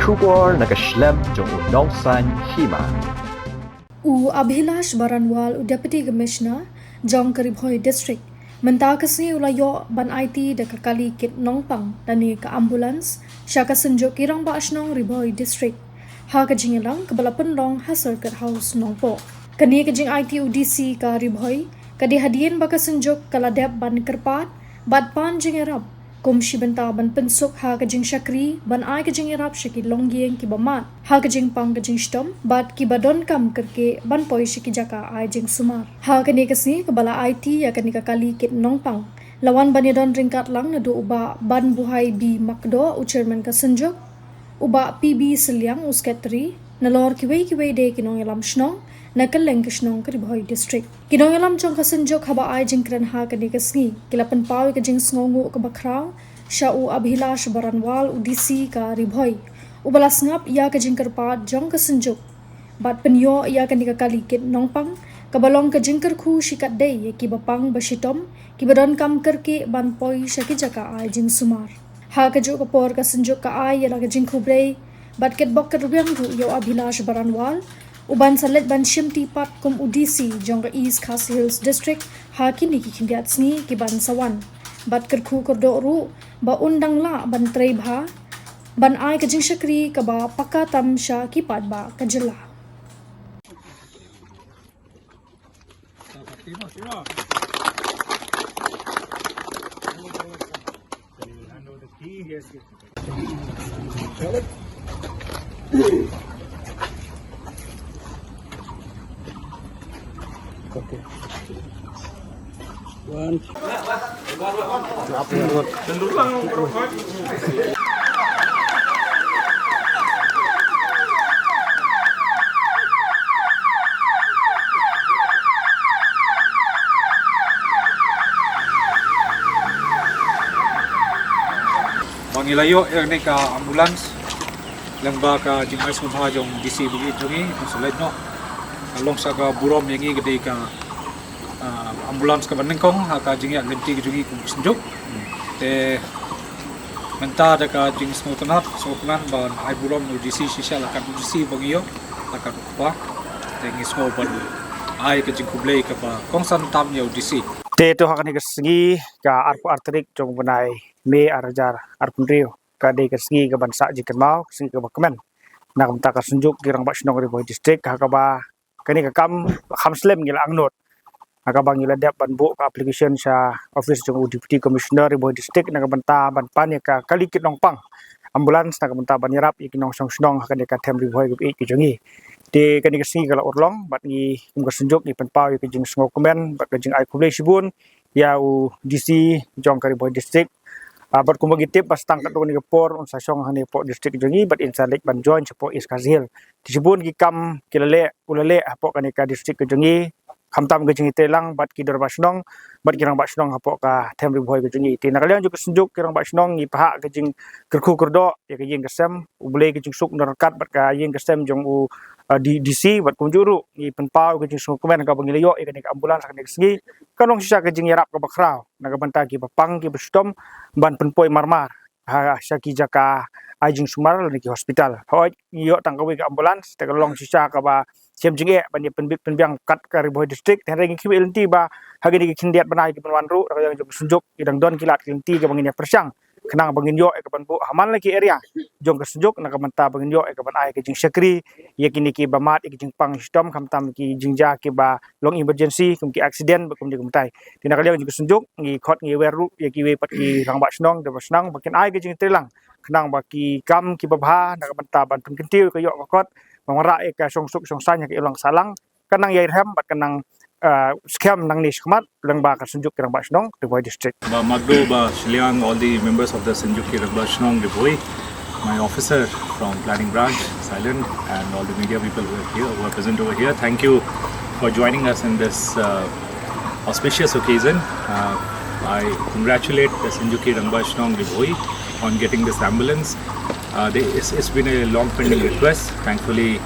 Shubor nakaslem jong Nongpang Hima. Abhilash Baranwal, Deputy Commissioner, Jong Bhoi District, mentakasi ulayo ban Aiti dekat kali kit Nongpang dani ke ambulans, syaka Synjuk Rangbah Shnong Bhoi District. Ha kajing lang kebala penlong ha circuit house Nongpo. Kani kajing Aiti UDC ka Bhoi, kadi hadian baka Synjuk kaladep ban kerpat, bad pan jing erap. Komshi benta ban pensuk ha kajing syakri ban ai kajing irap syaki longyeng ki bamat ha kajing pang kajing stom bat ki badon kam kerke ban poi syaki jaka ai jing sumar ha kani kasni kebala IT ya kani ka kali kit Nongpang lawan ban don ringkat lang na do uba ban Bhoi bi makdo chairman ka Synjuk uba PB Selyang usketri nalor kiwei de kinong yalam Shnong nakaleng ke Shnong ke Bhoi District. Kinong yalam jong ka Synjuk haba ai jing kren ha kani kasngi kilapan pawi ka jing sngongu ka bakraw sya Abhilash Baranwal UDC ka Bhoi. Ubalas ngap ya ka jing kerpat jong ka Synjuk. Bat penyo ya kani ka kali kit Nongpang kabalong ka jing kerku shikat day ki bapang basitom ki badon kam kerke ban poi sya ki jaka ai jing sumar. Ha ka jo ka por ka Synjuk ka ai ya ka jing khubrei bat ket bok ka rubyang ru yo Abhilash Baranwal uban salet ban shimti pat kum UDC jong ka East Khasi Hills District ha kini ki kindiat sni ki ban sawan bat kerku kordo ru ba undang la ban trei bha ban ai ka jing syakri ka ba pakatam sya ki pat ba ka jela Okay. One. Pangilayo yang ni ka ambulans Rangbah ka jingay sumha jong DC bugi jongi masulay no along sa ka burom yang i gede ka ambulans ka banengkong ha ka jingya lenti ka jongi kung Synjuk te menta da ka jing smotanat sokunan ban ai burom no DC shisha lakan DC bangiyo lakan pa te ngi smo ban ai ka jing kublei ka pa kongsan tam yo DC Te to hakani kesegi ka arpu arterik jong benai me arajar arpunrio ka de kesegi ka bansa jikan mau kesegi ka bakmen nak menta ka Synjuk ki Rangbah Shnong Bhoi District ha ka ba kani ka kam khamslem ngila angnot ha ka bang ngila dep ban bu ka application sa office jong Deputy Commissioner Bhoi District nak benta ban pan ka kali kit Nongpang ambulans nak benta ban yarap ki nong Shnong ha ka de ka them Bhoi ki jongi te kani kesegi kala urlong bat ngi kum ka Synjuk ni penpau ki jing sngo komen bat ka jing ai kublei sibun ya DC jong ka Bhoi District bat kum bagi tip pas tang ka ni por on sa song hani po district jongi bat insalik ban join po East Khasi Hills disibun ki kam kilale ulale po kani ka district ka jongi khamtam ka jing telang bat ki Rangbah Shnong bat ki Rangbah Shnong ha po ka them Bhoi ka jongi te nakalian ju ka Synjuk ki Rangbah Shnong ni paha ka jing kerku kerdo ya ka jing kesem ubele ka jing suk narakat bat ka jing kesem jong di DC bat kunjuru ni penpau ke jing komen ka bangilayo e ka ambulans ka segi kanong sya ka jing yarap ka bakraw naga banta ki papang ki bestom ban penpoi marmar ha syaki jaka ajing sumar ni ki hospital hoi yo tangkawi ka ambulans te kalong sya ka ba sem jing e ban penbiang kat ka Bhoi District ten rengi ki LNT ba hagi ni ki kindiat banai ki penwanru ka jong Synjuk idang don kilat LNT ka bangin persang kenang bangin yo e ka ban bu haman lagi area jong ka Synjuk nak banta bangin yo e ka ban ai ka jing syakri ya kini ki bamat ki jing pang stom kamtam ki jingja ki ba long emergency kum ki accident kum di kumtai tina kalian jing Synjuk ngi khot ngi weru ya ki we pat ki Rangbah Shnong de Shnong bakin ai ki jing telang kenang ba ki kam ki babha nak banta ban pun kentiu ka yo kot mangara e ka songsuk songsanya ki ulang salang kanang yairham bat kanang scam nang ni skmat Rangbah ka Synjuk ki Rangbah Shnong Bhoi District ba magdo ba shliang all the members of the Synjuk ki Rangbah Shnong Bhoi, my officer from planning branch Silent and all the media people who are present over here, thank you for joining us in this auspicious occasion. I congratulate the Synjuk ki Rangbah Shnong Bhoi on getting this ambulance. It's been a long pending request. Thankfully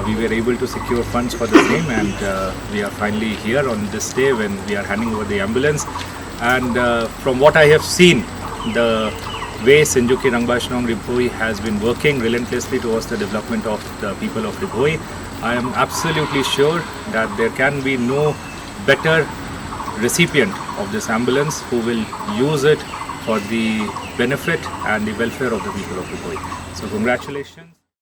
we were able to secure funds for the same, and we are finally here on this day when we are handing over the ambulance. And from what I have seen, the way Synjuk Rangbah Shnong Bhoi has been working relentlessly towards the development of the people of Bhoi, I am absolutely sure that there can be no better recipient of this ambulance who will use it for the benefit and the welfare of the people of Bhoi. So congratulations.